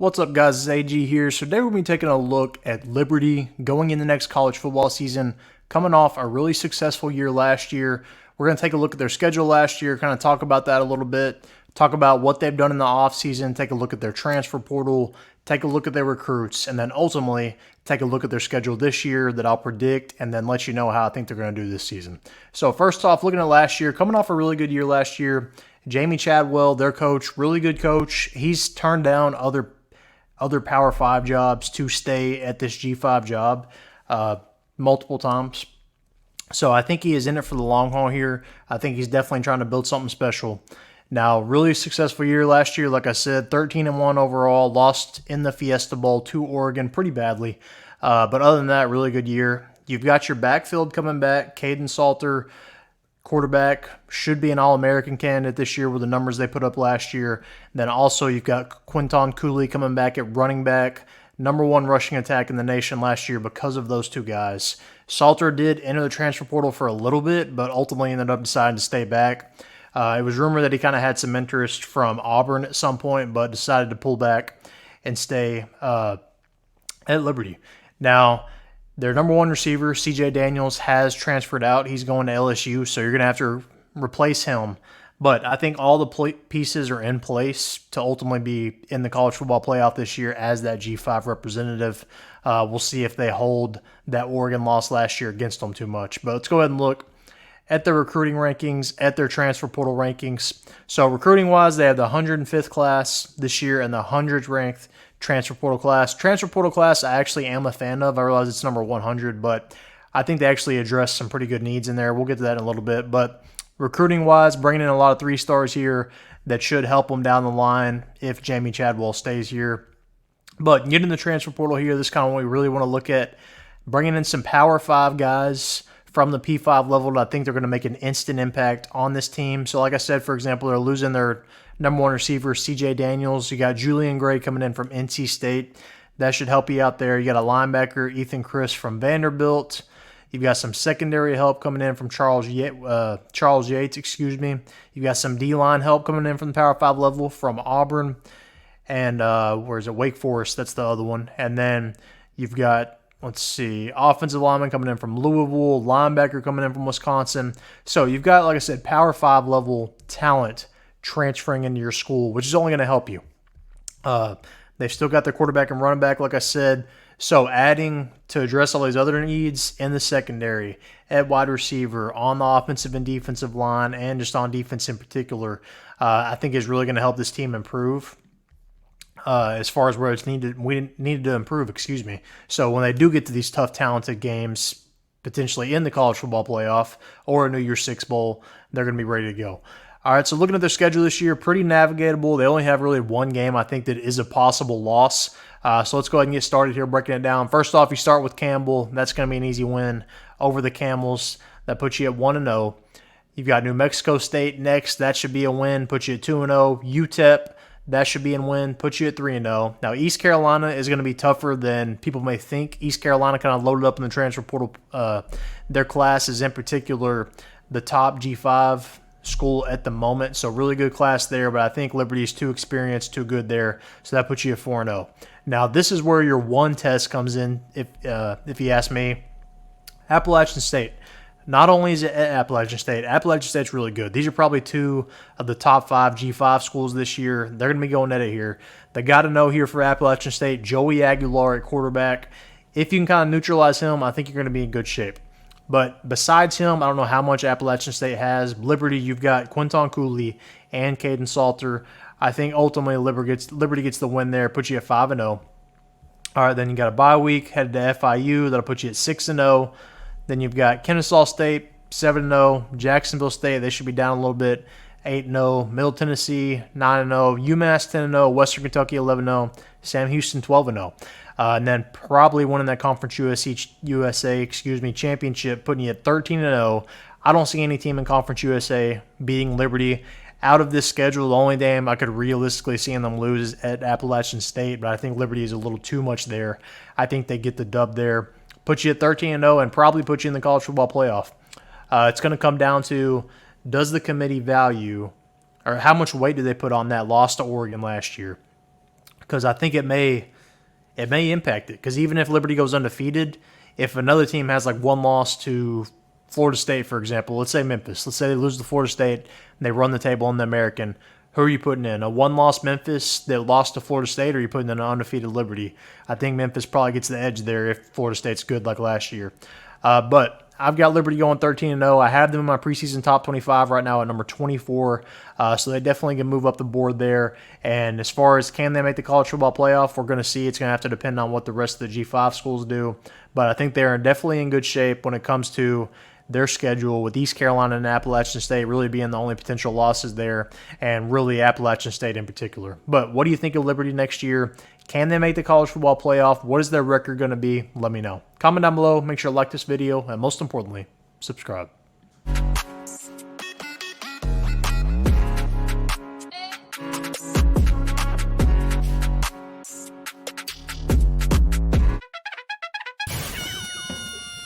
What's up, guys? It's AG here. So today we'll be taking a look at Liberty going in the next college football season, coming off a really successful year last year. We're going to take a look at their schedule last year, kind of talk about that a little bit, talk about what they've done in the offseason, take a look at their transfer portal, take a look at their recruits, and then ultimately take a look at their schedule this year that I'll predict and then let you know how I think they're going to do this season. So first off, looking at last year, coming off a really good year last year, Jamey Chadwell, their coach, really good coach. He's turned down other Power 5 jobs to stay at this G5 job multiple times. So I think he is in it for the long haul here. I think he's definitely trying to build something special. Now, really successful year last year. Like I said, 13-1 overall. Lost in the Fiesta Bowl to Oregon pretty badly. But other than that, really good year. You've got your backfield coming back. Kaidon Salter, quarterback, should be an All American candidate this year with the numbers they put up last year. Then also you've got Quinton Cooley coming back at running back, #1 rushing attack in the nation last year because of those two guys. Salter did enter the transfer portal for a little bit, but ultimately ended up deciding to stay back. It was rumored that he kind of had some interest from Auburn at some point, but decided to pull back and stay at Liberty. Now, their #1 receiver, CJ Daniels, has transferred out. He's going to LSU, so you're going to have to replace him. But I think all the pieces are in place to ultimately be in the college football playoff this year as that G5 representative. We'll see if they hold that Oregon loss last year against them too much. But let's go ahead and look at their recruiting rankings, at their transfer portal rankings. So recruiting-wise, they have the 105th class this year and the 100th ranked transfer portal class. Transfer portal class I actually am a fan of. I realize it's number 100, but I think they actually address some pretty good needs in there. We'll get to that in a little bit. But recruiting-wise, bringing in a lot of 3-stars here that should help them down the line if Jamey Chadwell stays here. But getting the transfer portal here, this is kind of what we really want to look at. Bringing in some Power 5 guys from the P5 level that I think they're going to make an instant impact on this team. So like I said, for example, they're losing their #1 receiver, CJ Daniels. You got Julian Gray coming in from NC State. That should help you out there. You got a linebacker, Ethan Chris from Vanderbilt. You've got some secondary help coming in from Charles Yates. You've got some D-line help coming in from the Power 5 level from Auburn. And Wake Forest, that's the other one. And then you've got, offensive lineman coming in from Louisville, linebacker coming in from Wisconsin. So you've got, like I said, Power 5 level talent transferring into your school, which is only going to help you. They've still got their quarterback and running back, like I said. So adding to address all these other needs in the secondary, at wide receiver, on the offensive and defensive line, and just on defense in particular, I think is really going to help this team improve. As far as where we needed to improve, So when they do get to these tough, talented games, potentially in the college football playoff or a New Year's Six Bowl, they're going to be ready to go. All right, so looking at their schedule this year, pretty navigatable. They only have really one game, I think, that is a possible loss. So let's go ahead and get started here, breaking it down. First off, you start with Campbell. That's going to be an easy win over the Camels. That puts you at 1-0. You've got New Mexico State next. That should be a win, puts you at 2-0. UTEP. That should be a win, puts you at 3-0. Now, East Carolina is going to be tougher than people may think. East Carolina kind of loaded up in the transfer portal. Their class is in particular the top G5 school at the moment, so really good class there, but I think Liberty is too experienced, too good there, so that puts you at 4-0. Now, this is where your one test comes in, if you ask me. Appalachian State. Not only is it at Appalachian State's really good. These are probably 2 of the top 5 G5 schools this year. They're going to be going at it here. They got to know here for Appalachian State, Joey Aguilar at quarterback. If you can kind of neutralize him, I think you're going to be in good shape. But besides him, I don't know how much Appalachian State has. Liberty, you've got Quinton Cooley and Kaidon Salter. I think ultimately Liberty gets the win there, puts you at 5-0. All right, then you got a bye week, headed to FIU. That'll put you at 6-0. Then you've got Kennesaw State, 7-0. Jacksonville State, they should be down a little bit, 8-0. Middle Tennessee, 9-0. UMASS, 10-0. Western Kentucky, 11-0. Sam Houston, 12-0. And then probably winning that Conference USA championship, putting you at 13-0. I don't see any team in Conference USA beating Liberty. Out of this schedule, the only game I could realistically see them lose is at Appalachian State, but I think Liberty is a little too much there. I think they get the dub there. Put you at 13-0 and probably put you in the college football playoff. It's going to come down to, does the committee value, or how much weight do they put on that loss to Oregon last year? because I think it may impact it. Because even if Liberty goes undefeated, if another team has like one loss to Florida State, for example, let's say Memphis, let's say they lose to Florida State and they run the table on the American, who are you putting in? A one-loss Memphis that lost to Florida State, or are you putting in an undefeated Liberty? I think Memphis probably gets the edge there if Florida State's good like last year. But I've got Liberty going 13-0. I have them in my preseason top 25 right now at number 24. So they definitely can move up the board there. And as far as can they make the college football playoff, we're going to see. It's going to have to depend on what the rest of the G5 schools do. But I think they're definitely in good shape when it comes to their schedule, with East Carolina and Appalachian State really being the only potential losses there, and really Appalachian State in particular. But what do you think of Liberty next year? Can they make the college football playoff? What is their record going to be? Let me know. Comment down below. Make sure to like this video, and most importantly, subscribe.